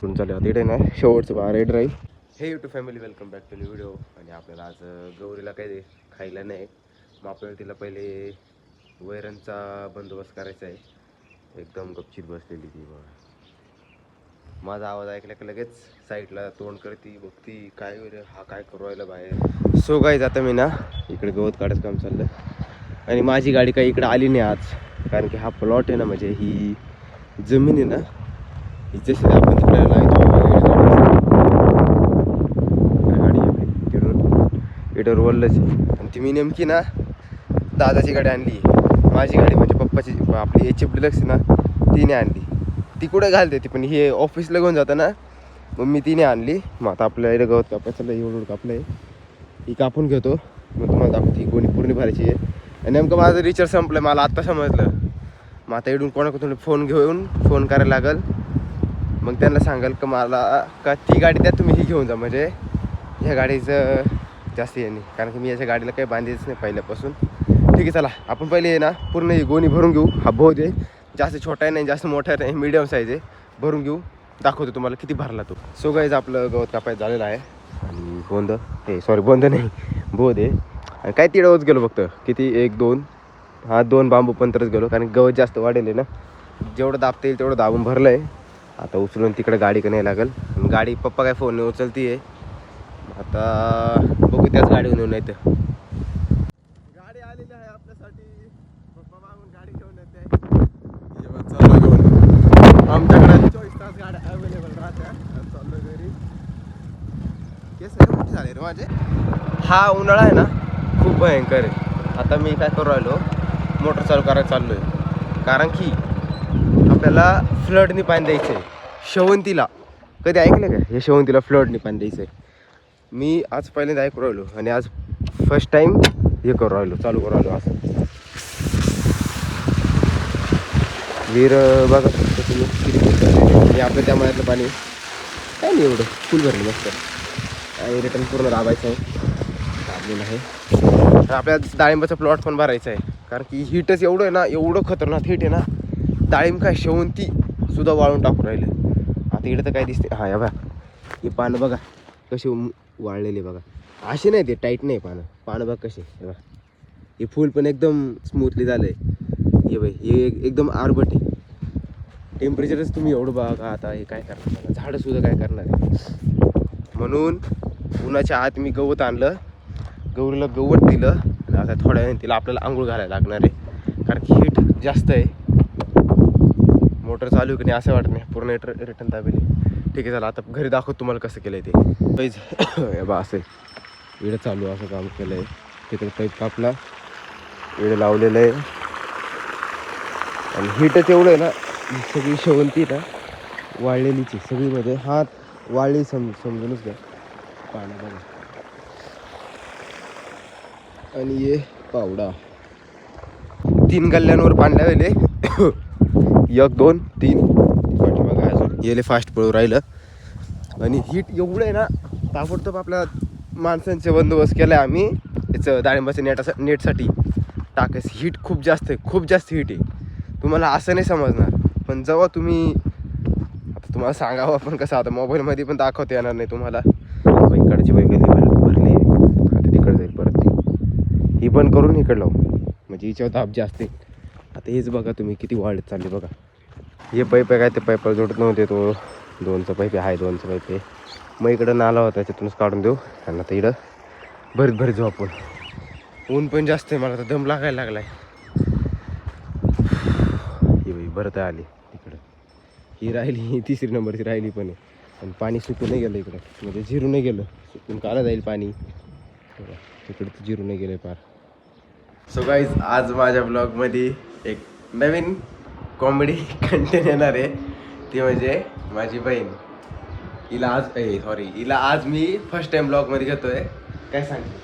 इकडून चालू आता इकडे ना शेवटचं बा रेड ड्राईव्ह. हे YouTube family welcome back to new video. आणि आपल्याला आज गौरीला काही खायला नाही, मग आपल्याला तिला पहिले वैरणचा बंदोबस्त करायचा आहे. एकदम गपचीत बसलेली ती बघा. माझा आवाज ऐकला की लगेच साईडला तोंड करती बघती काय वगैरे हा काय करू राहिला बाहेर. सो गाईज आता मी ना इकडे गवत काढायचं काम चाललं आणि माझी गाडी काही इकडे आली नाही आज, कारण की हा प्लॉट आहे ना, म्हणजे ही जमीन आहे ना, ही जशी आपण तिकडे गाडी तिकडून इकडं रोलच आणि ती मी नेमकी ना दादाची गाडी आणली. माझी गाडी म्हणजे पप्पाची आपली HF डिलक्स ना तिने आणली. ती कुठे घालते ती, पण हे ऑफिसला घेऊन जातं ना, मग मी तिने आणली. मग आता आपल्या इकडे गवत कापायचं एवढं कापलं आहे, ही कापून घेतो मग तुम्हाला दाखवतो. ही गोणी पूर्ण भरायची आहे आणि नेमकं माझं रिचार्ज संपलं मला आत्ता समजलं. मग आता इकडून कोणाकडून फोन घेऊन फोन करायला लागेल, मग त्यांना सांगाल का मला का ती गाडी द्या तुम्ही, ही घेऊन जा. म्हणजे ह्या गाडीचं जास्त हे नाही, कारण की मी याच्या गाडीला काही बांधायचं नाही पहिल्यापासून. ठीक आहे चला आपण पहिले आहे ना पूर्ण ही गोणी भरून घेऊ. हा बहुत आहे, जास्त छोटा आहे नाही जास्त मोठा नाही, मीडियम साईज आहे. भरून घेऊ, दाखवतो तुम्हाला किती भरला तो. सो गाईज आपलं गवत कापायचं झालेलं आहे आणि बोंद हे सॉरी बोंद नाही बोध आहे. आणि काय तिडवच गेलो फक्त किती 1 2 हा 2 बांबू पंतरच गेलो, कारण गवत जास्त वाढेल आहे ना. जेवढं दाबता येईल तेवढं दाबून भरलं आहे. आता उचलून तिकडे गाडी का नाही लागेल. गाडी पप्पा काय फोन नाही उचलती आहे. आता बघू त्याच गाडीवर येऊन येतं. गाडी आलेली आहे आपल्यासाठी. पप्पा मागून गाडी घेऊन येते चालू घेऊन. आमच्याकडे 24 तास गाड्या अवेलेबल राहत्या. चाललो घरी. केस मोठे झाले रे माझे. हा उन्हाळा आहे ना खूप भयंकर आहे. आता मी काय करू राहिलो, मोटर चालू करायला चाललो आहे, कारण की आपल्याला फ्लडनी पाणी द्यायचं आहे शेवंतीला. कधी ऐकलं का हे शेवंतीला फ्लडनी पाणी द्यायचं आहे? मी आज पहिल्यांदा ऐकू राहिलो आणि आज फर्स्ट टाईम हे करू राहिलो, चालू करू राहिलो. असं विहीर बघा तुम्ही किती फुल भरलेली आणि आपलं त्या मळ्यातलं पाणी काय नाही एवढं फुल भरलं मस्त. आणि रिटर्न पूर्ण दाबायचं आहे, दाबलेलं आहे. आपल्या डाळिंबाचा प्लॉट पण भरायचा आहे, कारण की हीटच एवढं आहे ना, एवढं खतरनाक हीट आहे ना. डाळिंब काय शेवंती सुद्धा वाळून टाकून राहिले. आता इकडे तर काय दिसते, हा या बघा हे पानं बघा कसे वाळलेले बघा. असे नाही ते टाईट नाही पानं बघा कसे. हे बघा हे फूल पण एकदम स्मूथली झालं आहे. हे बाई हे एकदम आरबट आहे. टेम्परेचरच तुम्ही एवढं बघा. आता हे काय करणार, झाडंसुद्धा काय करणार आहे. म्हणून उन्हाच्या आत मी गवत आणलं, गौरीला गवत दिलं आणि आता थोड्या वेळाने तिला आपल्याला आंघोळ घालायला लागणार आहे, कारण की हीट जास्त आहे. मोटर चालू आहे की नाही असं वाटत नाही, पूर्ण रिटर्न दाबेली. ठीक आहे चला आता घरी दाखवतो तुम्हाला कसं केलं आहे ते. पाईज बा असं इकडे चालू असं काम केलं आहे. तिकडे पाईप कापला, इकडे लावलेलं आहे. आणि हीटच एवढं आहे ना, सगळी शेवंती ना वाळलेलीची सगळी, मध्ये हात वाळली समजूनच घ्या. पाणी बघा आणि ये पावडा 3 गल्ल्यांवर पाणी लावले. 1 2 3 बघा अजून येले फास्ट पळू राहिलं. आणि हीट एवढं आहे ना, ताबडतोब आपल्या माणसांचे बंदोबस्त केला आहे आम्ही याचं डाळिंबाच्या नेटसाठी टाकायचं. हीट खूप जास्त आहे, खूप जास्त हीट आहे. तुम्हाला असं नाही समजणार, पण जेव्हा तुम्ही आता तुम्हाला सांगावं पण कसं, आता मोबाईलमध्ये पण दाखवता येणार नाही तुम्हाला. इकडची वगैरे भरली आता तिकडे जाईल परत ती, ही पण करून इकडं लावू म्हणजे हिच्यावर दाब जास्त आहे. आता हेच बघा तुम्ही किती वाढत चालली बघा. हे पाईप आहे काय, ते पाईपला जोडत नव्हते, तो 2चा पाईप आहे, 2चा पाईप आहे. मग इकडं नाला होता त्याच्यातूनच काढून देऊ. आणि आता इकडं भरीत जाऊ आपण. ऊन पण जास्त आहे, मला तर दम लागायला लागला आहे. ही बाई भरत आली इकडं, ही राहिली, ही 3री नंबरची राहिली पण आहे. आणि पाणी सुकून नाही गेलं इकडं, म्हणजे जिरून नाही गेलं, सुकून काला जाईल पाणी. तिकडं तर जिरून नाही गेलं पार. सो गाईज आज माझ्या ब्लॉगमध्ये एक नवीन कॉमेडी कंटेंट येणार आहे. ती म्हणजे माझी बहीण. हिला आज मी फर्स्ट टाइम ब्लॉगमध्ये घेतोय. काय सांगते?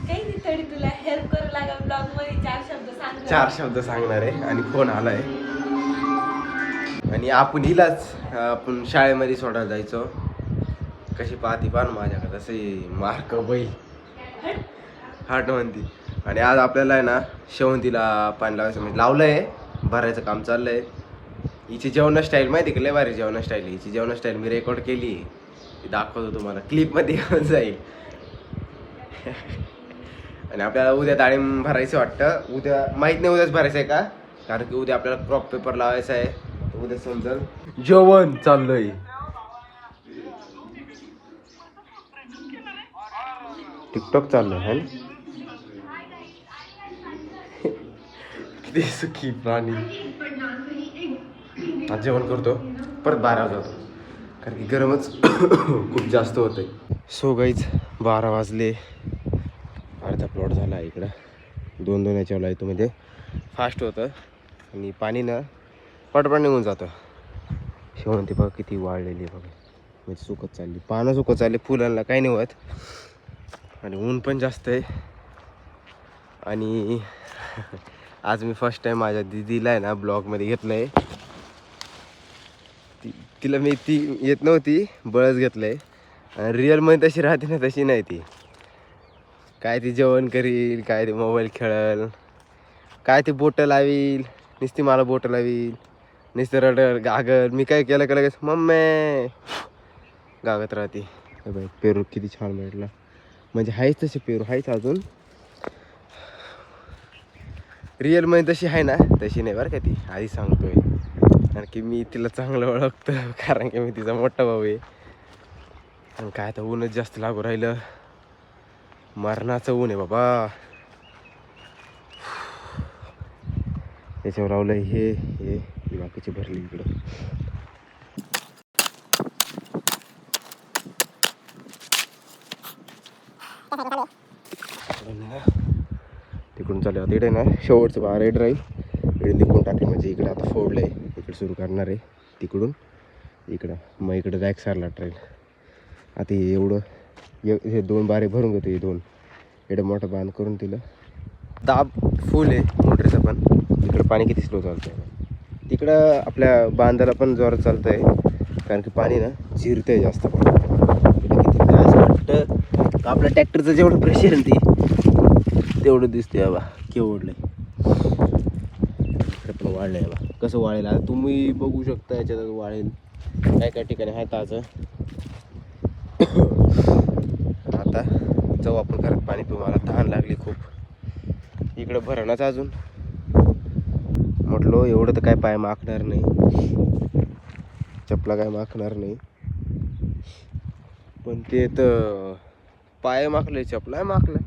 काही नाही, तरी तुला हेल्प करू लागेल ब्लॉग मध्ये. 4 शब्द सांगणार आहे आणि फोन आलाय. आणि आपण हिलाच आपण शाळेमध्ये सोडायला जायचो. कशी पाहती पान माझ्याकडे तसे मार्क बैल हाट म्हणती. आणि आज आपल्याला आहे ना शेवंतीला पाणी लावायचं म्हणजे लावलंय, भरायचं काम चाललंय. हिची जेवण स्टाईल माहिती का, लय भारी जेवण स्टाईल. हिची जेवण स्टाईल मी रेकॉर्ड केली, ती दाखवतो तुम्हाला, क्लिपमध्ये येऊन जाईल. आणि आपल्याला उद्या डाळिंब भरायचं वाटतं. उद्या माहीत नाही उद्याच भरायचं आहे का, कारण की उद्या आपल्याला क्रॉप पेपर लावायचा आहे. उद्या समजेल. जेवण चाललंय, टिकटॉक चाललंय है ना. किती सुखी प्राणी. आज जेवण करतो, परत 12 जातो, कारण की गरमच खूप जास्त होतंय. सो गाईज 12 वाजले, अर्धा प्लॉट झाला आहे इकडं. 2-2 याच्यावर आहे तो, म्हणजे फास्ट होतं आणि पाणी ना पटपट निघून जातं. शेवंती बघा किती वाळलेली बघा, म्हणजे सुकत चालली, पानं सुकत चालली, फुलांना काही नाही होत. आणि ऊन पण जास्त आहे. आणि आज मी फर्स्ट टाइम माझ्या दीदीला आहे ना ब्लॉगमध्ये घेतलं आहे. तिला मी ती येत नव्हती, बळच घेतलं आहे. आणि रिअलमध्ये तशी राहते ना तशी नाही ती. काय ती जेवण करील, काय ते मोबाईल खेळेल, काय ते बोटं लावील, नुसती मला बोटं लावील, नुसतं रडर गागर. मी काय केलं का लगेच मम्मी गागत राहते. बाई पेरू किती छान भेटला, म्हणजे आहेच तसे पेरू आहेच अजून. रिअलमध्ये तशी आहे ना तशी नाही बरं का ती, आधी सांगतोय. कारण की मी तिला चांगलं ओळखतो, कारण की मी तिचा मोठा भाऊ आहे. आणि काय तर ऊनच जास्त लागू राहिलं, मरणाचं ऊन आहे बाबा. याच्यावर लावलं हे बाकीची भरली इकडं. तिकडून चालू आता इकडे ना शेवटचं 12 रेड राहील. इकडे लिंबून टाकले म्हणजे इकडे आता फोडलं आहे, इकडे सुरू करणार आहे तिकडून इकडं. मग इकडे बॅक सारला ट्रेल. आता हे एवढं हे 2 बारे भरून घेतो, हे 2 एवढं मोठं बांध करून दिलं. दाब फुल आहे मोटरचं पण. इकडं पाणी किती स्लो चालतं आहे, तिकडं आपल्या बांधाला पण जोरात चालतं आहे, कारण की पाणी ना जिरतं आहे जास्त. इकडं किती असं वाटतं का आपल्या ट्रॅक्टरचं जेवढं प्रेशर आहे ते तेवढं दिसते बाबा केवढलं आहे. इकडं पण वाळलं आहे बा, कसं वाळेल आता तुम्ही बघू शकता. याच्यात वाळेल काय काय ठिकाणी आहे ताजं. आता जाऊ आपण घरात पाणी पिऊ, मला तहान लागली खूप. इकडं भरणच अजून म्हटलो एवढं तर काय पाय माखणार नाही, चपला काय माखणार नाही, पण ते तर पाय माखले चपला माखलं.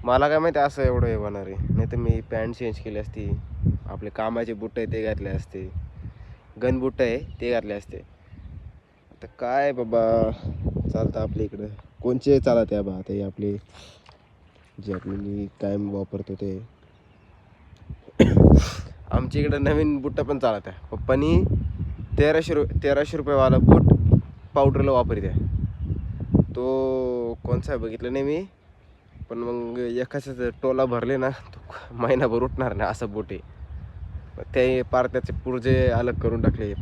मला काय माहिती असं एवढं हे होणार आहे, नाही तर मी पॅन्ट चेंज केली असती, आपले कामाचे बुट आहे ते घातले असते, गन बुट आहे ते घातले असते. आता काय बाबा चालतं आपल्या इकडं, कोणचे चालत आहे बा ते आपले जे आपली कायम वापरतो ते. आमच्या इकडं नवीन बुट्टा पण चालत आहे. पप्पानी 1300 रुपयेवाला बूट पावडरला वापरत आहे. तो कोणचा आहे बघितलं नाही मी, पण मग एकाच टोला भरले ना तो महिनाभर उठणार नाही असं बूट आहे. ते पार त्याचे पुर्जे अलग करून टाकले.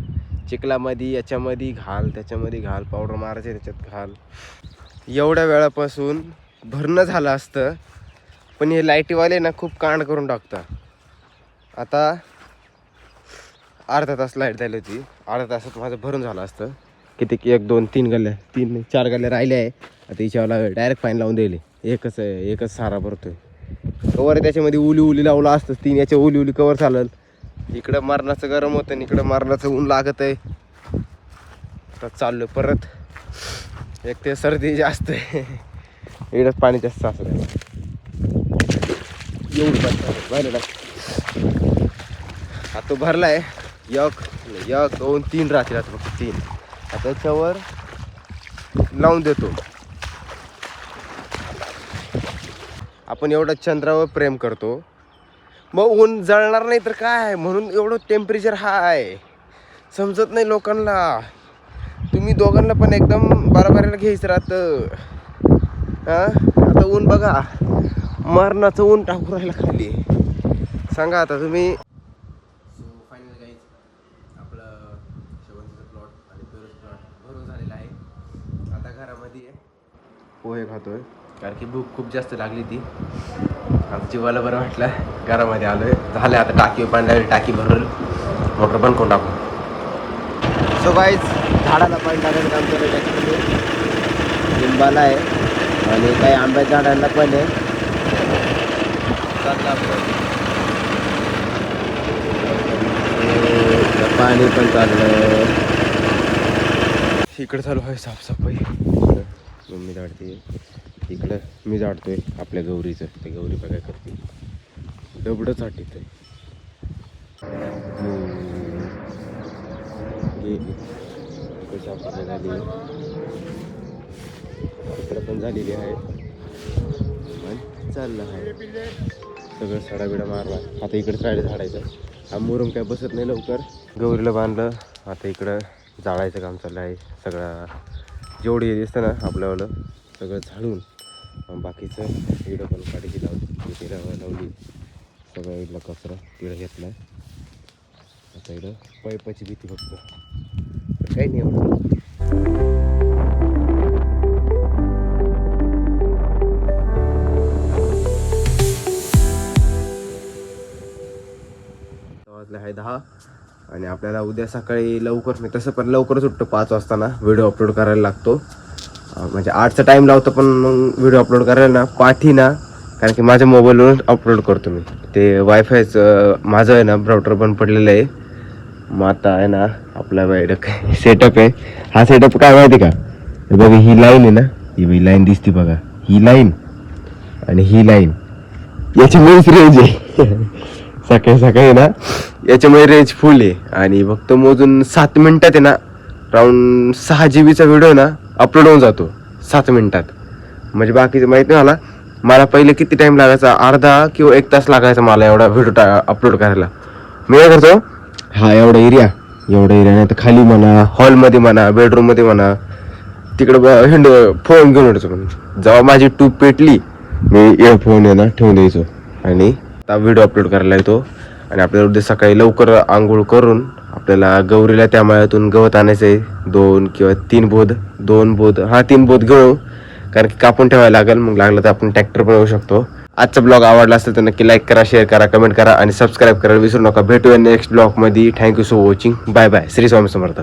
चिखलामध्ये याच्यामध्ये घाल, त्याच्यामध्ये घाल, पावडर मारायचे त्याच्यात घाल. एवढ्या वेळापासून भरणं झालं असतं, पण हे लाईटीवाले ना खूप कांड करून टाकतात. आता अर्धा तास लाईट झाली होती, अर्धा तासात माझं भरून झालं असतं. किती 1 2 3 गल्ल्या 3 4 गल्ल्या राहिल्या आहे. आता हिच्यावाला डायरेक्ट फाईन लावून दिले. एकच सारा भरतोय. कवर त्याच्यामध्ये उली लावला असतं, 3 याच्या उली कवर चालेल. इकडं मरणाचं गरम होतं आणि इकडं मरणाचं ऊन लागत आहे. आता चाललो परत. एक ते सर्दी जास्त आहे, इकडंच पाणी जास्त असं एवढं पाहिलं ना. आता तो भरला आहे, 1 2 3 राहतील आता फक्त 3. आता त्याच्यावर लावून देतो. आपण एवढं चंद्रावर प्रेम करतो, मग ऊन जळणार नाही तर काय, म्हणून एवढं टेम्परेचर हाय. समजत नाही लोकांना. तुम्ही दोघांना पण एकदम बरोबरीला घ्यायचं राहतं. आता ऊन बघा, मरणाचं ऊन टाकून राहिलं खाली. सांगा आता तुम्ही. सो फायनल गाईज आपलं शेवंतीचं प्लॉट आणि पेरूचं प्लॉट भरून झालेलं आहे. आता घरामध्ये पोहे खातोय, कारण की भूक खूप जास्त लागली ती. आता जीवाला बरं वाटलं, घरामध्ये आलोय. झालं आता टाकी पाणी, टाकी भरून मोटर बंद करून टाकू. सो गाईज झाडाला पाणी टाकायचं काम चालू आहे त्याच्यामध्ये. लिंबाला आहे आणि काही आंब्याच्या झाडांना पण आहे. चाललं आपलं. पाणी पण चाललं. इकडं चालू आहे साफसफाई. मम्मी झाडते इकडं, मी झाडतोय आपल्या गौरीचं. ते गौरी बघाय करते डबडं चाटीत आहे. इकडे साफसफाई झाली आहे, इकडं पण झालेली आहे आणि चाललं आहे सगळं. सडाबिडा मारला. आता इकडे राहिलं झाडायचं. हा मुरुम काय बसत नाही लवकर. गौरीला बांधलं. आता इकडं जाळायचं काम चाललं आहे. सगळं जेवढी हे दिसतं ना आपल्यावालं सगळं झाडून बाकीचं इकडं पण काढीची लावली. सगळं इथला कचरा तिकडं घेतला. आता इकडं पाईपाची भीती फक्त, काही नाही एवढं. वाजले आहे 10 आणि आपल्याला उद्या सकाळी लवकर, मी तसं पण लवकरच उठतो 5 वाजता ना. व्हिडिओ अपलोड करायला लागतो. म्हणजे 8चा टाईम लावतो पण मग व्हिडिओ अपलोड करायला ना पाठी ना, कारण की माझ्या मोबाईलवरून अपलोड करतो मी. ते वायफायचं माझं आहे ना ब्राउटर पण पडलेलं आहे. मग आता आहे ना आपला काय सेटअप आहे. हा सेटअप काय माहिती का, हे बघा ही लाईन आहे ना, ही लाईन दिसते बघा, ही लाईन आणि ही लाईन याच्यामुळेच रेंज आहे. सकाळी सकाळी ना याच्यामुळे रेंज फुल आहे. आणि फक्त मोजून 7 मिनिटात आहे ना राऊंड 6 GB व्हिडिओ ना अपलोड होऊन जातो 7 मिनिटात. म्हणजे बाकीचं माहीत नाही मला पहिले किती टाईम लागायचा, अर्धा किंवा 1 तास लागायचा मला एवढा व्हिडिओ अपलोड करायला. मी काय करतो, हा एवढा एरिया नाही तर खाली म्हणा, हॉलमध्ये म्हणा, बेडरूममध्ये म्हणा, तिकडं हिंड फोन घेऊन येतो. जेव्हा माझी ट्यूब पेटली मी इयरफोन आहे ना ठेवून द्यायचो आणि व्हिडिओ अपलोड करायला येतो. आणि आपल्याला उद्या सकाळी लवकर आंघोळ करून आपल्याला गौरीला त्या मळ्यातून गवत आणायचं आहे. 2 किंवा 3 बोध, 2 बोध, हा 3 बोध घेऊ, कारण की कापून ठेवायला लागेल. मग लागलं तर आपण ट्रॅक्टर पण येऊ शकतो. आजचा ब्लॉग आवडला असेल तर नक्की लाईक करा, शेअर करा, कमेंट करा आणि सबस्क्राईब करायला विसरू नका. भेटूया नेक्स्ट ब्लॉगमध्ये. Thank you so watching. Bye bye. Shri Swami समर्थ.